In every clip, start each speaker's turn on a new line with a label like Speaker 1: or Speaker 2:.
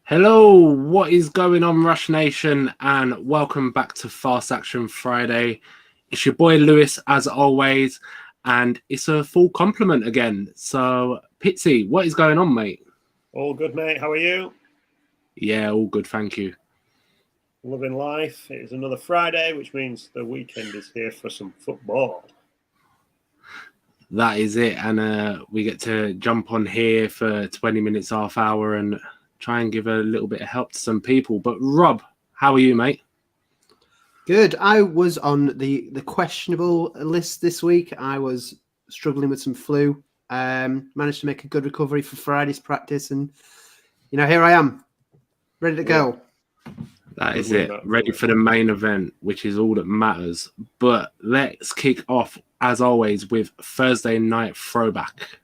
Speaker 1: Hello, what is going on, Rush Nation, and welcome back to Fast Action Friday. It's your boy Lewis, as always, and it's a full complement again. So, Pitsy, what is going on, mate?
Speaker 2: All good, mate. How are you?
Speaker 1: Yeah, all good, thank you.
Speaker 2: Loving life. It is another Friday, which means the weekend is here for some football.
Speaker 1: That is it, and we get to jump on here for 20 minutes, half hour, and try and give a little bit of help to some people. But Rob, how are you, mate?
Speaker 3: Good. I was on the questionable list this week. I was struggling with some flu. Managed to make a good recovery for Friday's practice, and here I am, ready to go.
Speaker 1: That is it. Ready for the main event, which is all that matters. But let's kick off, as always, with Thursday night throwback.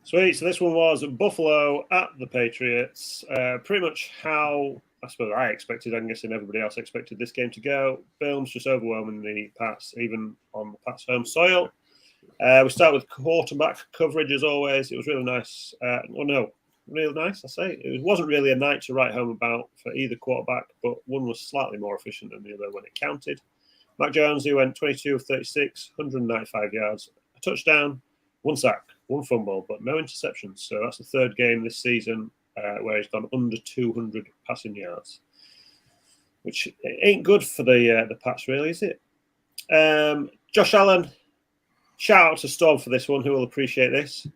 Speaker 2: Sweet. So this one was Buffalo at the Patriots. Pretty much how I suppose I expected. I'm guessing everybody else expected this game to go. Bills just overwhelming the Pats, even on the Pats' home soil. We start with quarterback coverage as always. It was really nice. Really nice. I say it wasn't really a night to write home about for either quarterback, but one was slightly more efficient than the other when it counted. Mac Jones, who went 22 of 36, 195 yards, a touchdown, one sack, one fumble, but no interceptions. So that's the third game this season where he's gone under 200 passing yards, which ain't good for the Pats, really, is it? Josh Allen. Shout out to Storm for this one, who will appreciate this.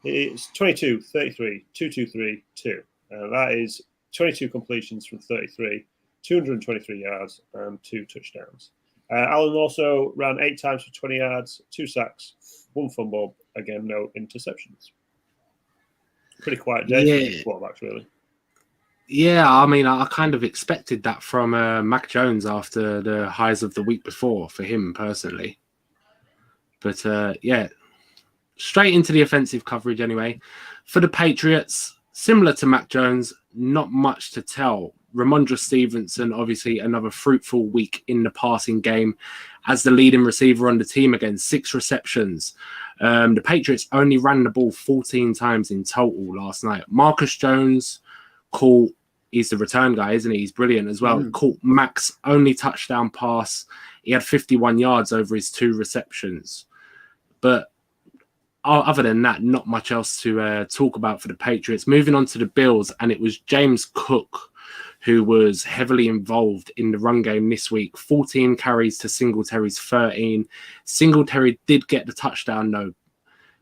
Speaker 2: It's 22, 33, 223, 2. That is 22 completions from 33, 223 yards, and 2 touchdowns. Allen also ran 8 times for 20 yards, 2 sacks, 1 fumble. Again, no interceptions. Pretty quiet day for quarterbacks, really.
Speaker 1: Yeah, I mean, I kind of expected that from Mac Jones after the highs of the week before, for him personally. But straight into the offensive coverage anyway. For the Patriots, similar to Mac Jones, not much to tell. Ramondre Stevenson, obviously another fruitful week in the passing game as the leading receiver on the team again, 6 receptions. The Patriots only ran the ball 14 times in total last night. Marcus Jones he's the return guy, isn't he? He's brilliant as well. Caught Mac's only touchdown pass. He had 51 yards over his 2 receptions. But other than that, not much else to talk about for the Patriots. Moving on to the Bills, and it was James Cook who was heavily involved in the run game this week. 14 carries to Singletary's 13. Singletary did get the touchdown, though.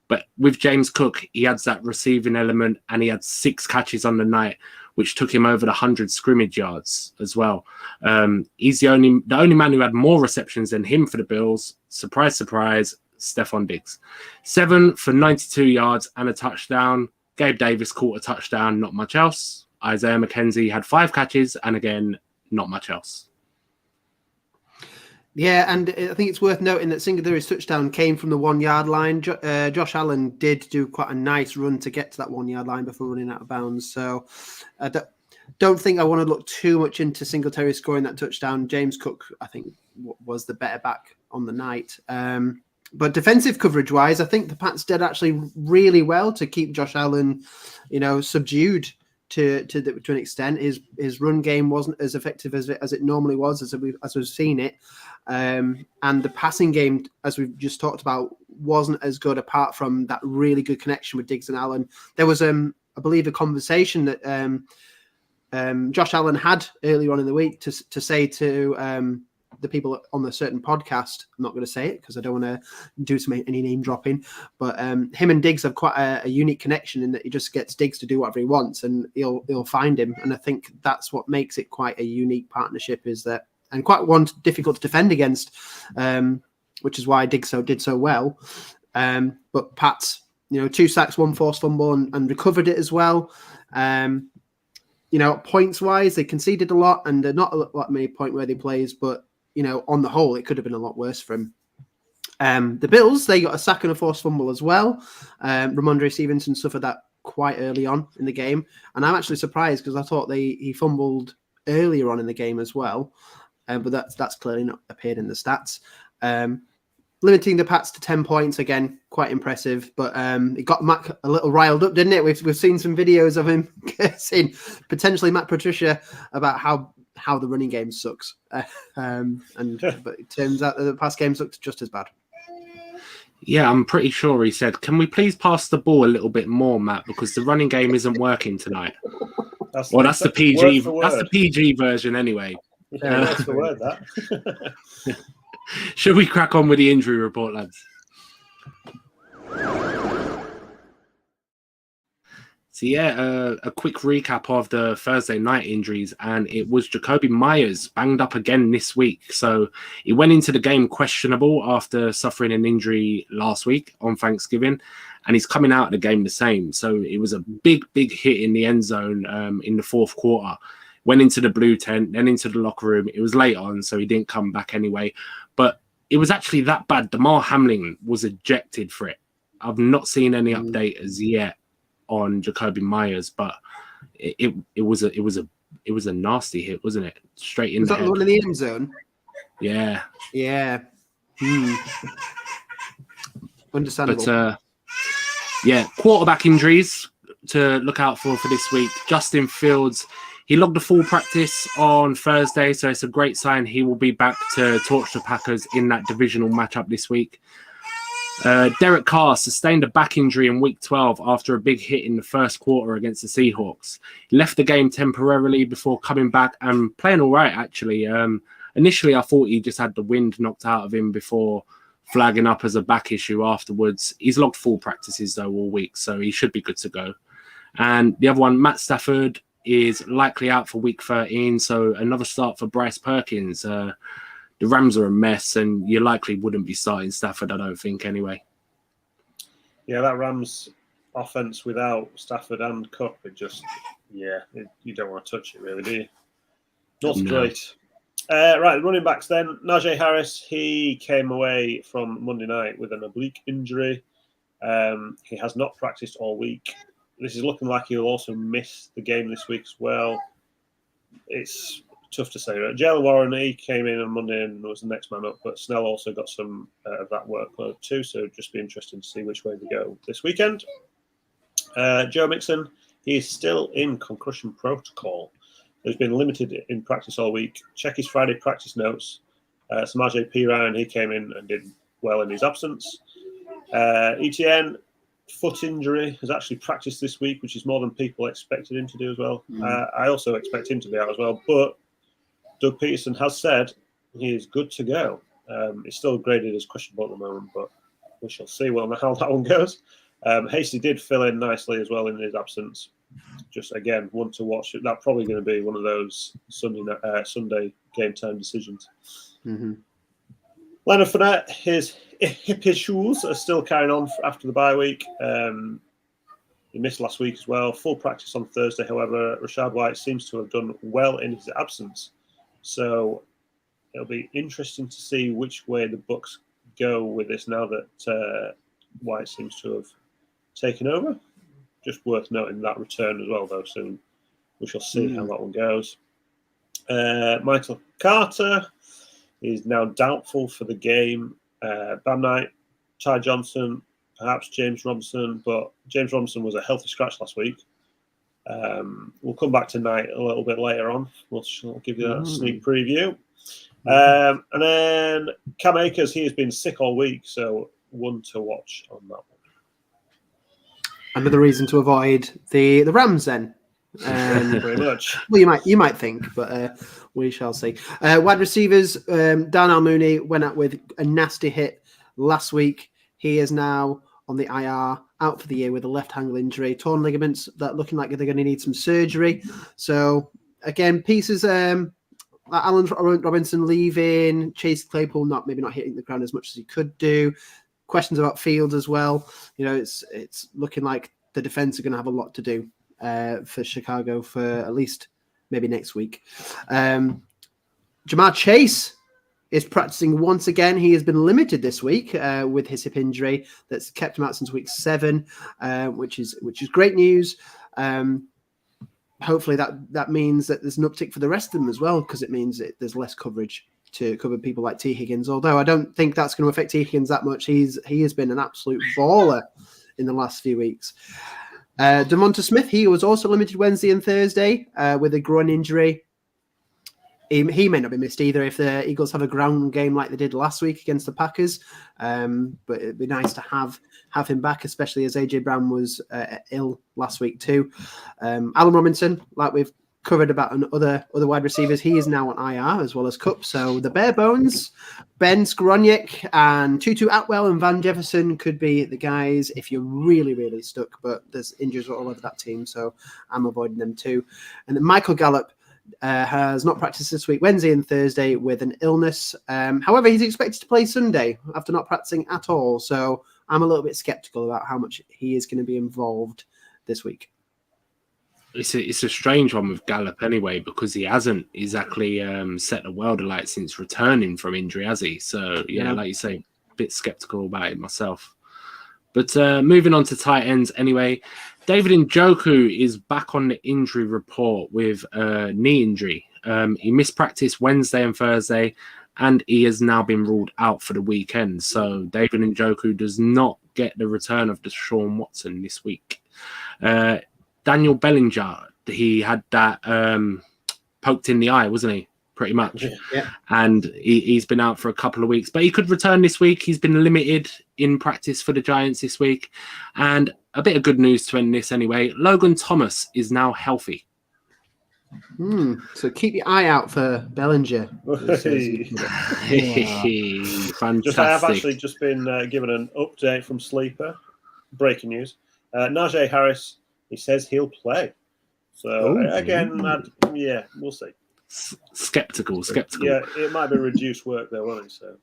Speaker 1: But with James Cook, he adds that receiving element, and he had 6 catches on the night, which took him over the 100 scrimmage yards as well. He's the only man who had more receptions than him for the Bills. Surprise, surprise. Stephon Diggs. 7 for 92 yards and a touchdown. Gabe Davis caught a touchdown, not much else. Isaiah McKenzie had 5 catches, and again, not much else.
Speaker 3: Yeah, and I think it's worth noting that Singletary's touchdown came from the 1-yard line. Josh Allen did do quite a nice run to get to that 1-yard line before running out of bounds. So I don't think I want to look too much into Singletary scoring that touchdown. James Cook, I think, was the better back on the night. But defensive coverage-wise, I think the Pats did actually really well to keep Josh Allen, subdued to an extent. His run game wasn't as effective as it normally was, as we've seen it, and the passing game, as we've just talked about, wasn't as good. Apart from that really good connection with Diggs and Allen, there was, I believe, a conversation that Josh Allen had earlier on in the week to say to the people on a certain podcast. I'm not going to say it because I don't want to do any name dropping, but him and Diggs have quite a unique connection in that he just gets Diggs to do whatever he wants and he'll find him. And I think that's what makes it quite a unique partnership, is that, and quite one difficult to defend against, which is why Diggs did so well. But Pats, 2 sacks, 1 forced fumble and recovered it as well. Points wise, they conceded a lot and they're not a lot many point worthy plays, but on the whole, it could have been a lot worse for him. The Bills, they got a sack and a forced fumble as well. Ramondre Stevenson suffered that quite early on in the game. And I'm actually surprised because I thought he fumbled earlier on in the game as well. But that's clearly not appeared in the stats. limiting the Pats to 10 points again, quite impressive. But it got Matt a little riled up, didn't it? We've seen some videos of him saying potentially Matt Patricia about how the running game sucks, but it turns out that the pass game sucks just as bad.
Speaker 1: Yeah, I'm pretty sure he said, "Can we please pass the ball a little bit more, Matt, because the running game isn't working tonight." That's the PG. That's the PG version, anyway.
Speaker 2: Yeah, that's the word. That.
Speaker 1: Should we crack on with the injury report, lads? So yeah, a quick recap of the Thursday night injuries, and it was Jacoby Myers banged up again this week. So he went into the game questionable after suffering an injury last week on Thanksgiving, and he's coming out of the game the same. So it was a big hit in the end zone in the fourth quarter. Went into the blue tent, then into the locker room. It was late on, so he didn't come back anyway. But it was actually that bad. Damar Hamlin was ejected for it. I've not seen any update as yet on Jacoby Myers, but it was a nasty hit, wasn't it? Straight in the head. Was that the
Speaker 3: one in the end zone?
Speaker 1: Yeah.
Speaker 3: Understandable.
Speaker 1: But quarterback injuries to look out for this week. Justin Fields, he logged a full practice on Thursday, so it's a great sign he will be back to torch the Packers in that divisional matchup this week. Derek Carr sustained a back injury in week 12 after a big hit in the first quarter against the Seahawks. He left the game temporarily before coming back and playing all right, actually. Initially, I thought he just had the wind knocked out of him before flagging up as a back issue afterwards. He's logged full practices, though, all week, so he should be good to go. And the other one, Matt Stafford, is likely out for week 13, so another start for Bryce Perkins. The Rams are a mess, and you likely wouldn't be starting Stafford, I don't think, anyway.
Speaker 2: Yeah, that Rams offense without Stafford and Cup, you don't want to touch it, really, do you? Not great. Right, running backs then. Najee Harris, he came away from Monday night with an oblique injury. He has not practiced all week. This is looking like he'll also miss the game this week as well. It's tough to say. Jalen Warren, he came in on Monday and was the next man up, but Snell also got some of that workload too, so just be interesting to see which way they go this weekend. Joe Mixon, he is still in concussion protocol. He's been limited in practice all week. Check his Friday practice notes. Samaje Perine, he came in and did well in his absence. ETN, foot injury, has actually practiced this week, which is more than people expected him to do as well. I also expect him to be out as well, but Doug Peterson has said he is good to go. It's still graded as questionable at the moment, but we shall see how that one goes. Hasty did fill in nicely as well in his absence. Just, again, one to watch. That's probably going to be one of those Sunday game time decisions.
Speaker 3: Mm-hmm.
Speaker 2: Leonard Fournette, his hip issues are still carrying on after the bye week. He missed last week as well. Full practice on Thursday, however. Rashad White seems to have done well in his absence. So it'll be interesting to see which way the Bucs go with this now that White seems to have taken over. Just worth noting that return as well, though, soon. We shall see how that one goes. Michael Carter is now doubtful for the game. Bam Knight, Ty Johnson, perhaps James Robinson, but James Robinson was a healthy scratch last week. We'll come back to Knight a little bit later on. We'll give you that sneak preview. And then Cam Akers, he has been sick all week, so one to watch on that one.
Speaker 3: Another reason to avoid the Rams then.
Speaker 2: Pretty much.
Speaker 3: Well, you might think, but we shall see. Wide receivers, Darnell Mooney went out with a nasty hit last week. He is now on the IR, out for the year with a left ankle injury, torn ligaments that looking like they're going to need some surgery. So again, pieces. Allen Robinson leaving, Chase Claypool maybe not hitting the ground as much as he could do. Questions about Fields as well. You know, it's looking like the defense are going to have a lot to do for Chicago for at least maybe next week. Jamar Chase is practicing once again. He has been limited this week with his hip injury that's kept him out since week 7, which is great news. Hopefully that means that there's an uptick for the rest of them as well, because it means there's less coverage to cover people like T. Higgins, although I don't think that's going to affect T. Higgins that much. He has been an absolute baller in the last few weeks. DeMonta Smith, he was also limited Wednesday and Thursday with a groin injury. He may not be missed either if the Eagles have a ground game like they did last week against the Packers. But it'd be nice to have him back, especially as AJ Brown was ill last week too. Allen Robinson, like we've covered about other wide receivers, he is now on IR as well as Kupp. So the bare bones, Ben Skowronek and Tutu Atwell and Van Jefferson could be the guys if you're really, really stuck. But there's injuries all over that team, so I'm avoiding them too. And then Michael Gallup has not practiced this week, Wednesday and Thursday, with an illness. However, he's expected to play Sunday after not practicing at all. So I'm a little bit skeptical about how much he is going to be involved this week.
Speaker 1: It's a strange one with Gallup anyway, because he hasn't exactly set the world alight since returning from injury, has he? So, yeah, like you say, a bit skeptical about it myself. But moving on to tight ends anyway, David Njoku is back on the injury report with a knee injury. He missed practice Wednesday and Thursday, and he has now been ruled out for the weekend. So David Njoku does not get the return of Deshaun Watson this week. Daniel Bellinger, he had that poked in the eye, wasn't he? Pretty much.
Speaker 3: Yeah.
Speaker 1: And he's been out for a couple of weeks, but he could return this week. He's been limited in practice for the Giants this week. And a bit of good news to end this anyway. Logan Thomas is now healthy.
Speaker 3: So keep your eye out for Bellinger.
Speaker 1: Fantastic.
Speaker 2: I have actually just been given an update from Sleeper. Breaking news. Najee Harris, he says he'll play. So again, we'll see.
Speaker 1: Skeptical.
Speaker 2: Yeah, it might be reduced work though, won't it? So.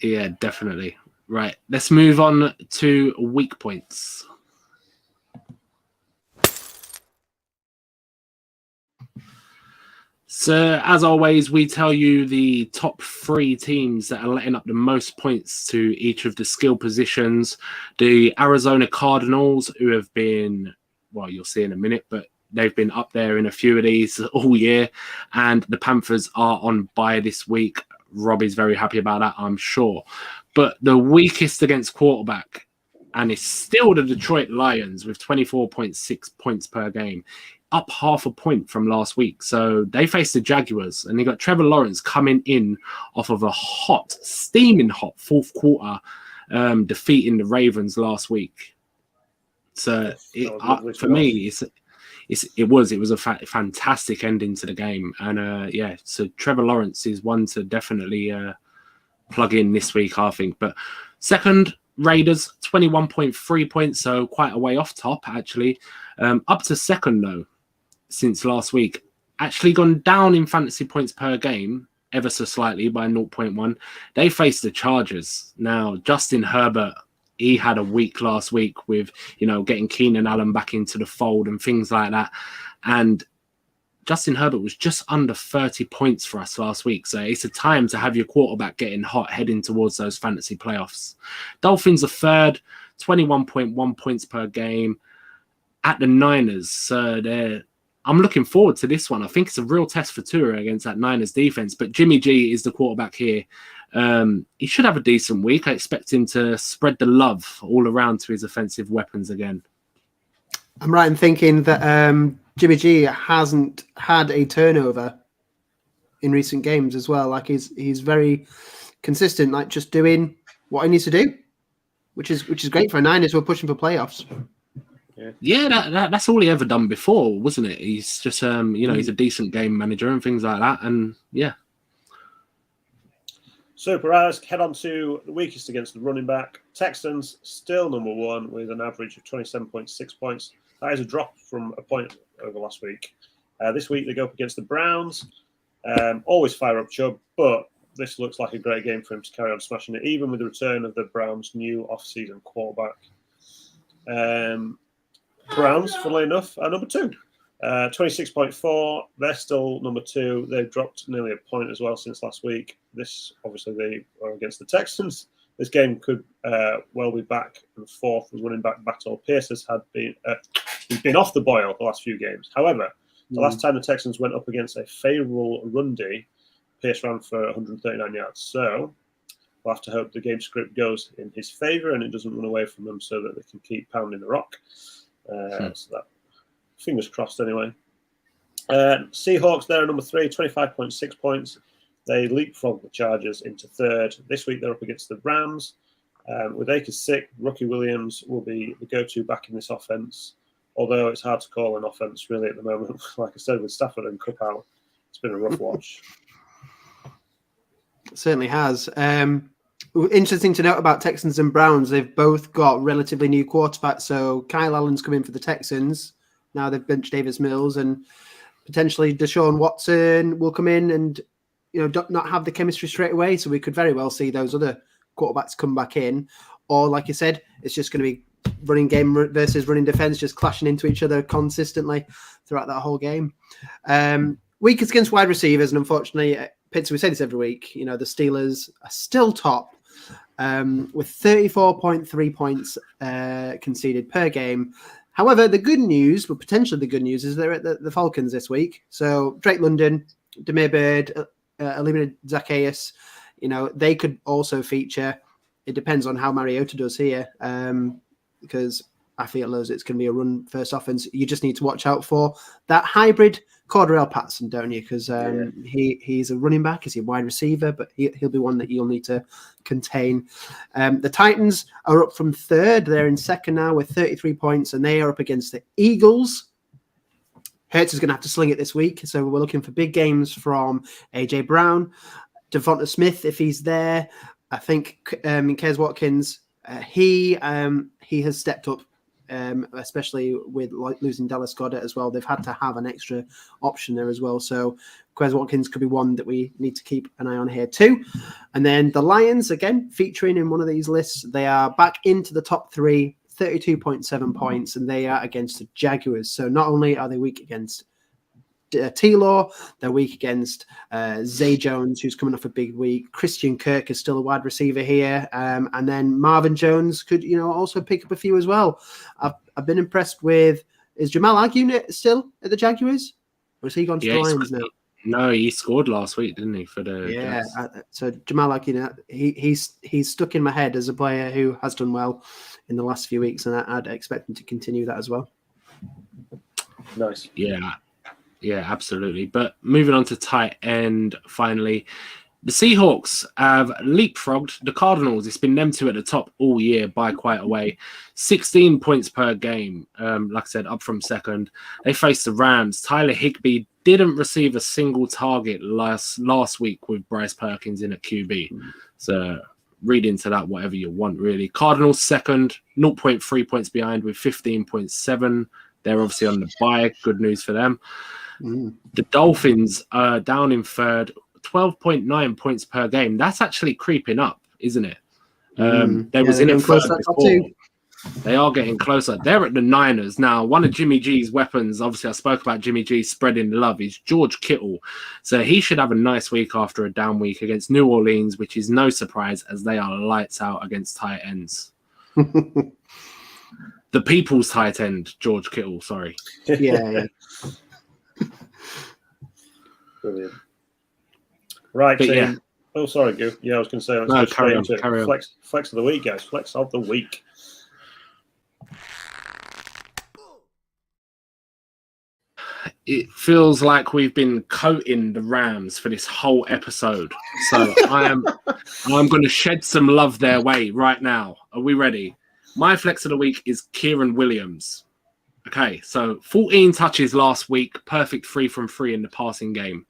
Speaker 1: Yeah, definitely. Right, let's move on to weak points. So, as always, we tell you the top 3 teams that are letting up the most points to each of the skill positions. The Arizona Cardinals, who have been, well, you'll see in a minute, but they've been up there in a few of these all year. And the Panthers are on bye this week. Robbie's very happy about that, I'm sure. But the weakest against quarterback, and it's still the Detroit Lions with 24.6 points per game, up half a point from last week. So they faced the Jaguars, and they got Trevor Lawrence coming in off of a steaming hot fourth quarter, defeating the Ravens last week. So for me, it was a fantastic ending to the game. And so Trevor Lawrence is one to definitely plug in this week, I think. But second, Raiders, 21.3 points, so quite a way off top, actually. Up to second, though, since last week. Actually gone down in fantasy points per game, ever so slightly, by 0.1. They faced the Chargers. Now, Justin Herbert, he had a week last week with, getting Keenan Allen back into the fold and things like that. And Justin Herbert was just under 30 points for us last week. So it's a time to have your quarterback getting hot, heading towards those fantasy playoffs. Dolphins are third, 21.1 points per game at the Niners. So I'm looking forward to this one. I think it's a real test for Tua against that Niners defense. But Jimmy G is the quarterback here. He should have a decent week. I expect him to spread the love all around to his offensive weapons again.
Speaker 3: I'm right in thinking that Jimmy G hasn't had a turnover in recent games as well. Like he's very consistent, like just doing what he needs to do, which is great for a Niners who are pushing for playoffs.
Speaker 1: Yeah, that's all he ever done before, wasn't it? He's just he's a decent game manager and things like that, and yeah.
Speaker 2: Super. Let's head on to the weakest against the running back. Texans still number 1 with an average of 27.6 points. That is a drop from a point over last week. This week they go up against the Browns. Always fire up Chubb, but this looks like a great game for him to carry on smashing it, even with the return of the Browns' new off-season quarterback. Browns, funnily enough, are number 2. 26.4. They're still number 2. They've dropped nearly a point as well since last week. This, obviously, they are against the Texans. This game could well be back and forth the running back battle. Pierce has he's been off the boil the last few games. However, the last time the Texans went up against a favourable run D, Pierce ran for 139 yards. So we'll have to hope the game script goes in his favour and it doesn't run away from them so that they can keep pounding the rock. So that, fingers crossed anyway. Seahawks, they're number 3, 25.6 points. They leapfrogged the Chargers into third. This week they're up against the Rams. With Akers sick, Rookie Williams will be the go-to back in this offense. Although it's hard to call an offense really at the moment. Like I said, with Stafford and Cup out, it's been a rough watch.
Speaker 3: It certainly has. Interesting to note about Texans and Browns. They've both got relatively new quarterbacks. So Kyle Allen's come in for the Texans. Now they've benched Davis Mills, and potentially Deshaun Watson will come in and not have the chemistry straight away. So we could very well see those other quarterbacks come back in. Or like you said, it's just going to be running game versus running defense, just clashing into each other consistently throughout that whole game. Weakest against wide receivers, and unfortunately, Pitts, we say this every week, the Steelers are still top with 34.3 points conceded per game. However, the good news, well, potentially the good news, is they're at the Falcons this week. So Drake London, Demir Bird, Elimina Zacchaeus, they could also feature. It depends on how Mariota does here, because I feel as it's going to be a run-first offense. You just need to watch out for that hybrid Cordarrelle Patterson, don't you? Because he's a running back, he's a wide receiver, but he'll be one that you'll need to contain. The Titans are up from third. They're in second now with 33 points, and they are up against the Eagles. Hurts is going to have to sling it this week, so we're looking for big games from A.J. Brown, Devonta Smith, if he's there. I think Kez Watkins, he has stepped up, especially with losing Dallas Goedert as well. They've had to have an extra option there as well. So Quez Watkins could be one that we need to keep an eye on here too. And then the Lions, again, featuring in one of these lists. They are back into the top 3, 32.7 points, and they are against the Jaguars. So not only are they weak against T-Law, they're weak against Zay Jones, who's coming off a big week. Christian Kirk is still a wide receiver here, and then Marvin Jones could, also pick up a few as well. I've been impressed with. Is Jamal Agnew still at the Jaguars, or has he gone to the Lions now?
Speaker 1: No, he scored last week, didn't he? For the
Speaker 3: so Jamal Agnew, he's stuck in my head as a player who has done well in the last few weeks, and I'd expect him to continue that as well.
Speaker 2: Nice,
Speaker 1: Yeah, absolutely. But moving on to tight end, finally, the Seahawks have leapfrogged the Cardinals. It's been them two at the top all year by quite a way. 16 points per game, like I said, up from second. They faced the Rams. Tyler Higbee didn't receive a single target last week with Bryce Perkins in at QB. So read into that whatever you want, really. Cardinals second, 0.3 points behind with 15.7. They're obviously on the bye. Good news for them. The Dolphins are down in third, 12.9 points per game. That's actually creeping up, isn't it? They was in it third before. They are getting closer. They're at the Niners now. One of Jimmy G's weapons, obviously I spoke about Jimmy G spreading the love, is George Kittle. So he should have a nice week after a down week against New Orleans, which is no surprise as they are lights out against tight ends. The people's tight end, George Kittle, sorry.
Speaker 3: Yeah.
Speaker 2: Brilliant. Right,
Speaker 1: but
Speaker 2: team.
Speaker 1: yeah.
Speaker 2: Oh, sorry, Gu. Yeah, I was going to say.
Speaker 1: No, carry on.
Speaker 2: Flex of the week, guys. Flex of the week.
Speaker 1: It feels like we've been coating the Rams for this whole episode. So I'm going to shed some love their way right now. Are we ready? My flex of the week is Kieran Williams. Okay, so 14 touches last week, perfect 3 from 3 in the passing game.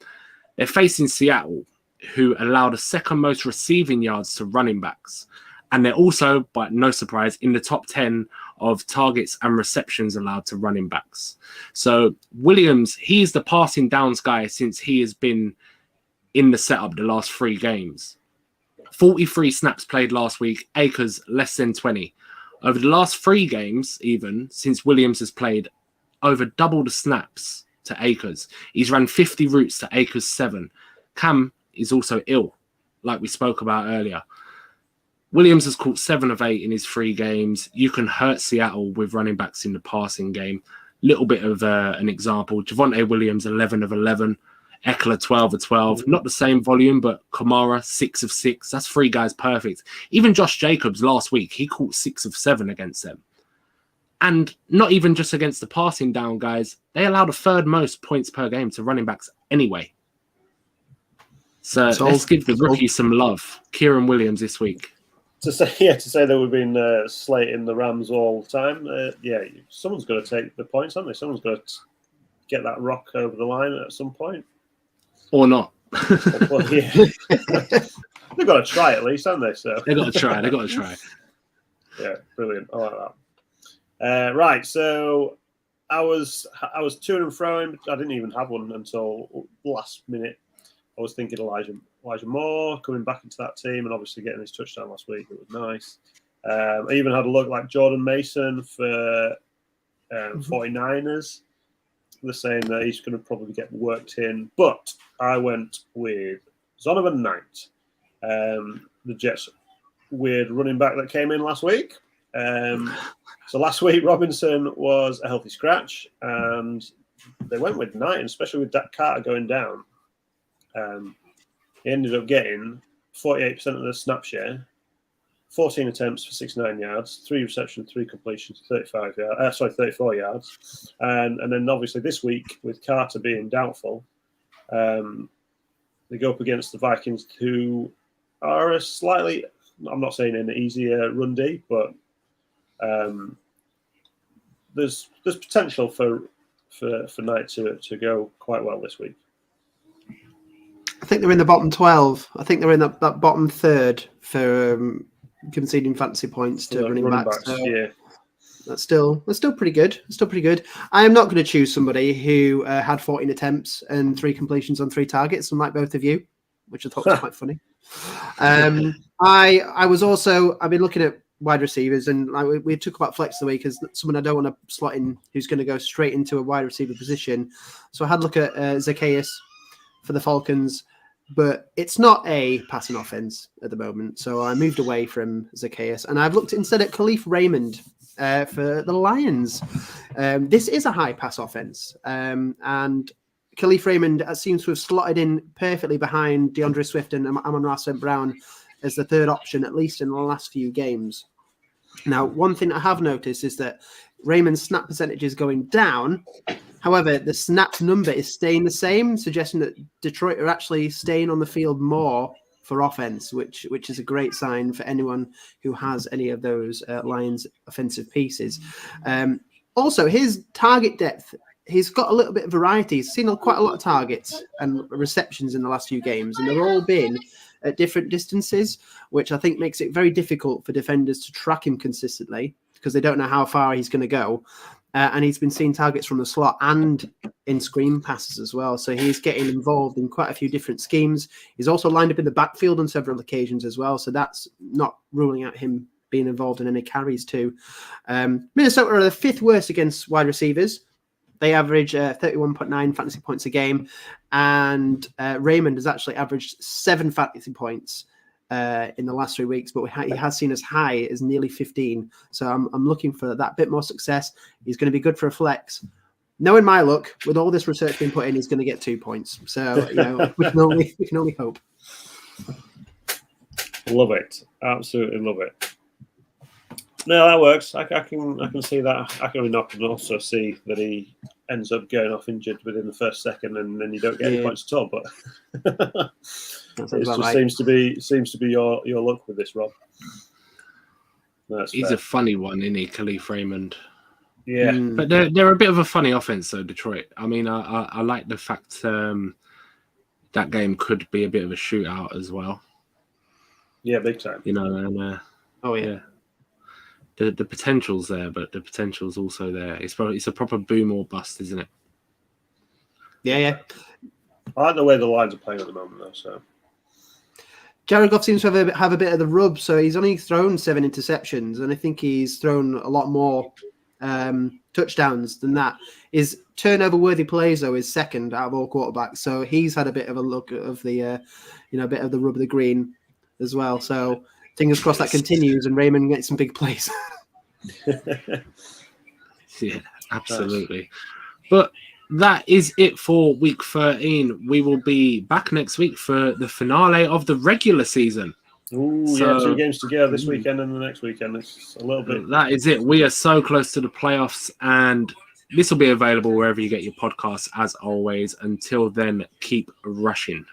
Speaker 1: They're facing Seattle, who allowed the second most receiving yards to running backs. And they're also, but no surprise, in the top 10 of targets and receptions allowed to running backs. So Williams, he's the passing downs guy since he has been in the setup the last 3 games. 43 snaps played last week, Akers less than 20. Over the last 3 games, even, since Williams has played, over double the snaps to Akers. He's ran 50 routes to Akers 7. Cam is also ill, like we spoke about earlier. Williams has caught 7 of 8 in his 3 games. You can hurt Seattle with running backs in the passing game. Little bit of an example. Javonte Williams, 11 of 11. Eckler 12 of 12. Not the same volume, but Kamara 6 of 6. That's 3 guys perfect. Even Josh Jacobs last week, he caught 6 of 7 against them. And not even just against the passing down guys. They allowed a third most points per game to running backs anyway. So let's give the rookie some love. Kieran Williams this week.
Speaker 2: To say that we've been slating the Rams all the time, someone's got to take the points, haven't they? Someone's got to get that rock over the line at some point.
Speaker 1: Or not.
Speaker 2: Well, yeah. They've got to try at least, haven't they? So
Speaker 1: They've got to try.
Speaker 2: Yeah, brilliant. I like that. Right, so I was to and froing. I didn't even have one until last minute. I was thinking Elijah Moore coming back into that team and obviously getting his touchdown last week. It was nice. I even had a look like Jordan Mason for 49ers. They're saying that he's going to probably get worked in. But I went with Zonovan Knight, the Jets' weird running back that came in last week. So last week, Robinson was a healthy scratch, and they went with Knight, and especially with Dak Carter going down. He ended up getting 48% of the snap share, 14 attempts for 69 yards, 3 receptions, 3 completions, 34 yards. And then obviously this week, with Carter being doubtful, they go up against the Vikings, who are a slightly, I'm not saying an easier run D, but there's potential for Knight to go quite well this week.
Speaker 3: I think they're in the bottom 12. I think they're in that bottom third for conceding fantasy points to running backs. So
Speaker 2: yeah,
Speaker 3: that's still pretty good. I am not going to choose somebody who had 14 attempts and 3 completions on 3 targets, unlike both of you, which I thought was quite funny. I've been looking at wide receivers, and we talk about flex of the week as someone I don't want to slot in who's going to go straight into a wide receiver position. So I had a look at Zacchaeus for the Falcons, but it's not a passing offense at the moment. So I moved away from Zacchaeus, and I've looked instead at Khalif Raymond for the Lions. This is a high pass offense, and Khalif Raymond seems to have slotted in perfectly behind DeAndre Swift and Amon-Ra St. Brown as the third option, at least in the last few games. Now, one thing I have noticed is that Raymond's snap percentage is going down. However, the snap number is staying the same, suggesting that Detroit are actually staying on the field more for offense, which is a great sign for anyone who has any of those Lions offensive pieces. Also, his target depth, he's got a little bit of variety. He's seen quite a lot of targets and receptions in the last few games, and they've all been at different distances, which I think makes it very difficult for defenders to track him consistently because they don't know how far he's going to go. And he's been seeing targets from the slot and in screen passes as well. So he's getting involved in quite a few different schemes. He's also lined up in the backfield on several occasions as well. So that's not ruling out him being involved in any carries too. Minnesota are the 5th worst against wide receivers. They average 31.9 fantasy points a game. And Raymond has actually averaged 7 fantasy points in the last 3 weeks, but he has seen as high as nearly 15. So I'm looking for that bit more success. He's going to be good for a flex. Knowing my luck, with all this research being put in, he's going to get 2 points. So we can only hope.
Speaker 2: Love it, absolutely love it. No, that works. I can see that. I can also see that he ends up going off injured within the first second, and then you don't get any points at all. But it just seems to be your luck with this, Rob.
Speaker 1: He's fair. A funny one, isn't he, Khalif Raymond?
Speaker 2: Yeah,
Speaker 1: but they're a bit of a funny offense, though, Detroit. I mean, I like the fact that game could be a bit of a shootout as well.
Speaker 2: Yeah, big time.
Speaker 1: And the potential's there, but the potential's also there. It's a proper boom or bust, isn't it?
Speaker 3: Yeah.
Speaker 2: I like the way the Lions are playing at the moment, though. So
Speaker 3: Jared Goff seems to have a bit of the rub, so he's only thrown 7 interceptions, and I think he's thrown a lot more touchdowns than that. His turnover-worthy plays, though, is second out of all quarterbacks, so he's had a bit of a look of the, a bit of the rub of the green as well. So fingers crossed that continues and Raymond gets some big plays.
Speaker 1: Yeah, absolutely. But that is it for week 13. We will be back next week for the finale of the regular season.
Speaker 2: Ooh, yeah, 2 games to go this weekend and the next weekend. It's a little bit.
Speaker 1: That is it. We are so close to the playoffs, and this will be available wherever you get your podcasts, as always. Until then, keep rushing.